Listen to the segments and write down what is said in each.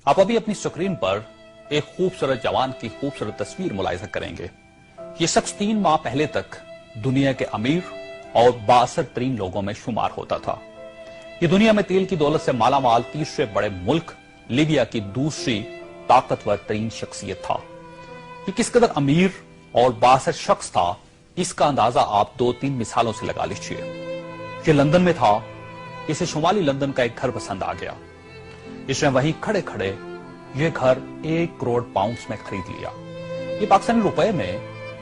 آپ ابھی اپنی سکرین پر ایک خوبصورت جوان کی خوبصورت تصویر ملاحظہ کریں گے. یہ شخص 3 ماہ پہلے تک دنیا کے امیر اور بااثر ترین لوگوں میں شمار ہوتا تھا. یہ دنیا میں تیل کی دولت سے مالا مال تیسرے بڑے ملک لیبیا کی دوسری طاقتور ترین شخصیت تھا. یہ کس قدر امیر اور بااثر شخص تھا، اس کا اندازہ آپ 2-3 مثالوں سے لگا لیجئے. یہ لندن میں تھا. اسے شمالی لندن کا ایک گھر پسند آ گیا. اس نے وہیں کھڑے کھڑے یہ گھر 1 کروڑ پاؤنڈز میں خرید لیا. یہ پاکستانی روپے میں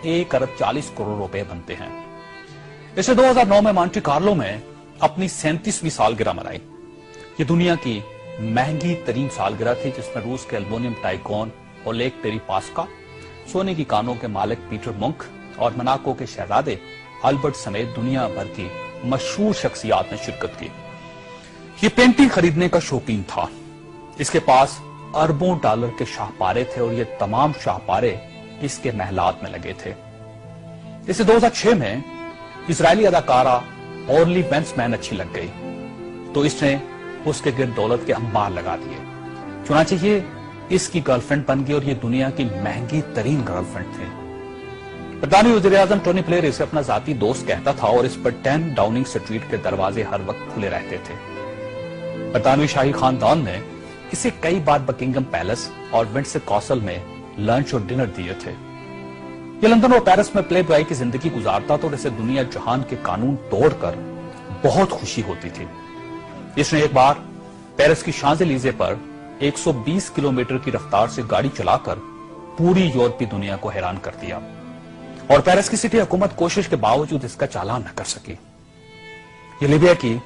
1 ارب 40 کروڑ روپے بنتے ہیں. اس نے 2009 میں مانٹی کارلو میں اپنی 37ویں سالگرہ منائی. یہ دنیا کی مہنگی ترین سالگرہ تھی، جس میں روس کے الومینیم ٹائکون اولیگ ڈیریپاسکا، سونے کی کانوں کے مالک پیٹر منک اور مناکو کے شہزادے البرٹ سمیت دنیا بھر کی مشہور شخصیات نے شرکت کی. یہ پینٹنگ خریدنے کا شوقین تھا. اس کے پاس اربوں ڈالر کے شاہپارے تھے اور یہ تمام شاہپارے اس کے محلات میں لگے تھے. اسے 2006 میں اسرائیلی اداکارہ اورلی بینسمین اچھی لگ گئی تو اس نے اس کے گرد دولت کے انبار لگا دیے. چنانچہ یہ اس کی گرل فرینڈ بن گئی اور یہ دنیا کی مہنگی ترین گرل فرینڈ تھی. برطانوی وزیر اعظم ٹونی بلیئر اسے اپنا ذاتی دوست کہتا تھا اور اس پر 10 ڈاؤننگ سٹریٹ کے دروازے ہر وقت کھلے رہتے تھے. برطانوی شاہی خاندان نے اسے کئی بار بکنگم پیلس اور ونڈسر کاسل میں لنچ اور ڈنر دیے تھے. یہ لندن اور پیرس میں پلے بوائے کی زندگی گزارتا تھا اور اسے دنیا جہان کے قانون توڑ کر بہت خوشی ہوتی تھی. اس نے ایک بار پیرس کی شانزلیزے پر 120 کلومیٹر کی رفتار سے گاڑی چلا کر پوری یورپی دنیا کو حیران کر دیا اور پیرس کی سٹی حکومت کوشش کے باوجود اس کا چالان نہ کر سکی. یہ لیبیا کی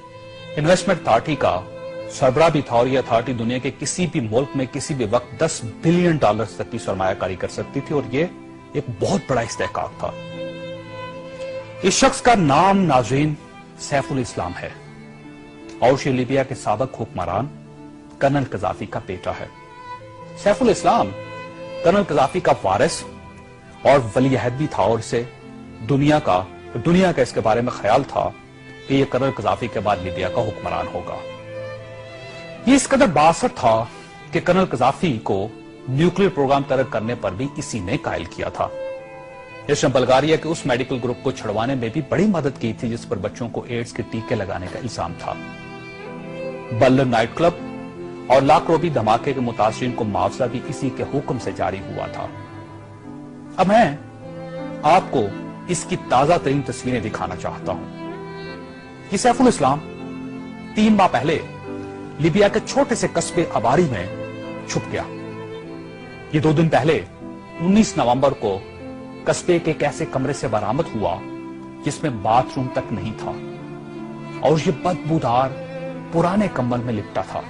انویسٹمنٹ اتھارٹی کا سربراہ بھی تھا اور یہ اتھارٹی دنیا کے کسی بھی ملک میں کسی بھی وقت $10 بلین تک کی سرمایہ کاری کر سکتی تھی اور یہ ایک بہت بڑا استحقاق تھا. اس شخص کا نام ناظرین سیف الاسلام ہے اور یہ لیبیا کے سابق حکمران کرنل قذافی کا بیٹا ہے. سیف الاسلام کرنل قذافی کا وارث اور ولی عہد بھی تھا اور اسے دنیا کا اس کے بارے میں خیال تھا کہ یہ کرنل قذافی کے بعد لیبیا کا حکمران ہوگا. یہ اس قدر بااثر تھا کہ کرنل قذافی کو نیوکلیر پروگرام ترک کرنے پر بھی اسی نے قائل کیا تھا. اس نے بلغاریہ کے اس میڈیکل گروپ کو چھڑوانے میں بھی بڑی مدد کی تھی جس پر بچوں کو ایڈز کے ٹیکے لگانے کا الزام تھا. بلر نائٹ کلب اور لاکروبی دھماکے کے متاثرین کو معاوضہ بھی اسی کے حکم سے جاری ہوا تھا. اب میں آپ کو اس کی تازہ ترین تصویریں دکھانا چاہتا ہوں. یہ سیف الاسلام 3 ماہ پہلے لیبیا کے چھوٹے سے قصبے اباری میں چھپ گیا. یہ 2 دن پہلے 19 نومبر کو قصبے کے ایک ایسے کمرے سے برآمد ہوا جس میں باتھ روم تک نہیں تھا اور یہ بدبودار پرانے کمبل میں لپٹا تھا.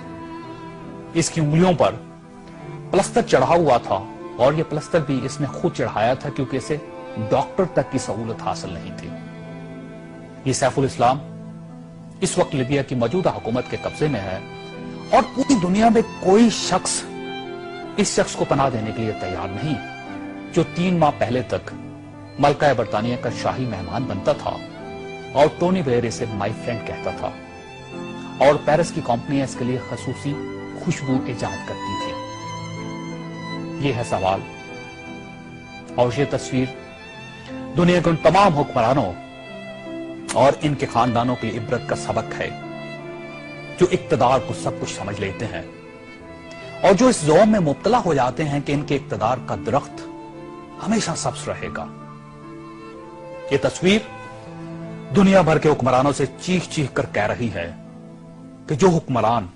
اس کی انگلیوں پر پلستر چڑھا ہوا تھا اور یہ پلستر بھی اس نے خود چڑھایا تھا کیونکہ اسے ڈاکٹر تک کی سہولت حاصل نہیں تھی. یہ سیف الاسلام اس وقت لیبیا کی موجودہ حکومت کے قبضے میں ہے اور پوری دنیا میں کوئی شخص اس شخص کو پناہ دینے کے لیے تیار نہیں جو 3 ماہ پہلے تک ملکہ برطانیہ کا شاہی مہمان بنتا تھا اور ٹونی بلیئر اسے مائی فرینڈ کہتا تھا اور پیرس کی کمپنیاں اس کے لیے خصوصی خوشبو ایجاد کرتی تھی. یہ ہے سوال اور یہ تصویر دنیا کے ان تمام حکمرانوں اور ان کے خاندانوں کے لیے عبرت کا سبق ہے جو اقتدار کو سب کچھ سمجھ لیتے ہیں اور جو اس زوم میں مبتلا ہو جاتے ہیں کہ ان کے اقتدار کا درخت ہمیشہ سبز رہے گا. یہ تصویر دنیا بھر کے حکمرانوں سے چیخ چیخ کر کہہ رہی ہے کہ جو حکمران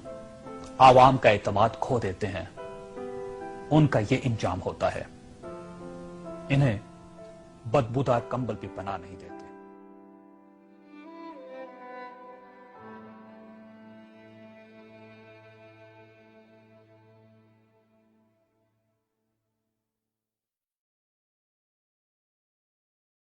عوام کا اعتماد کھو دیتے ہیں ان کا یہ انجام ہوتا ہے. انہیں بدبودار کمبل بھی پناہ نہیں دیتے.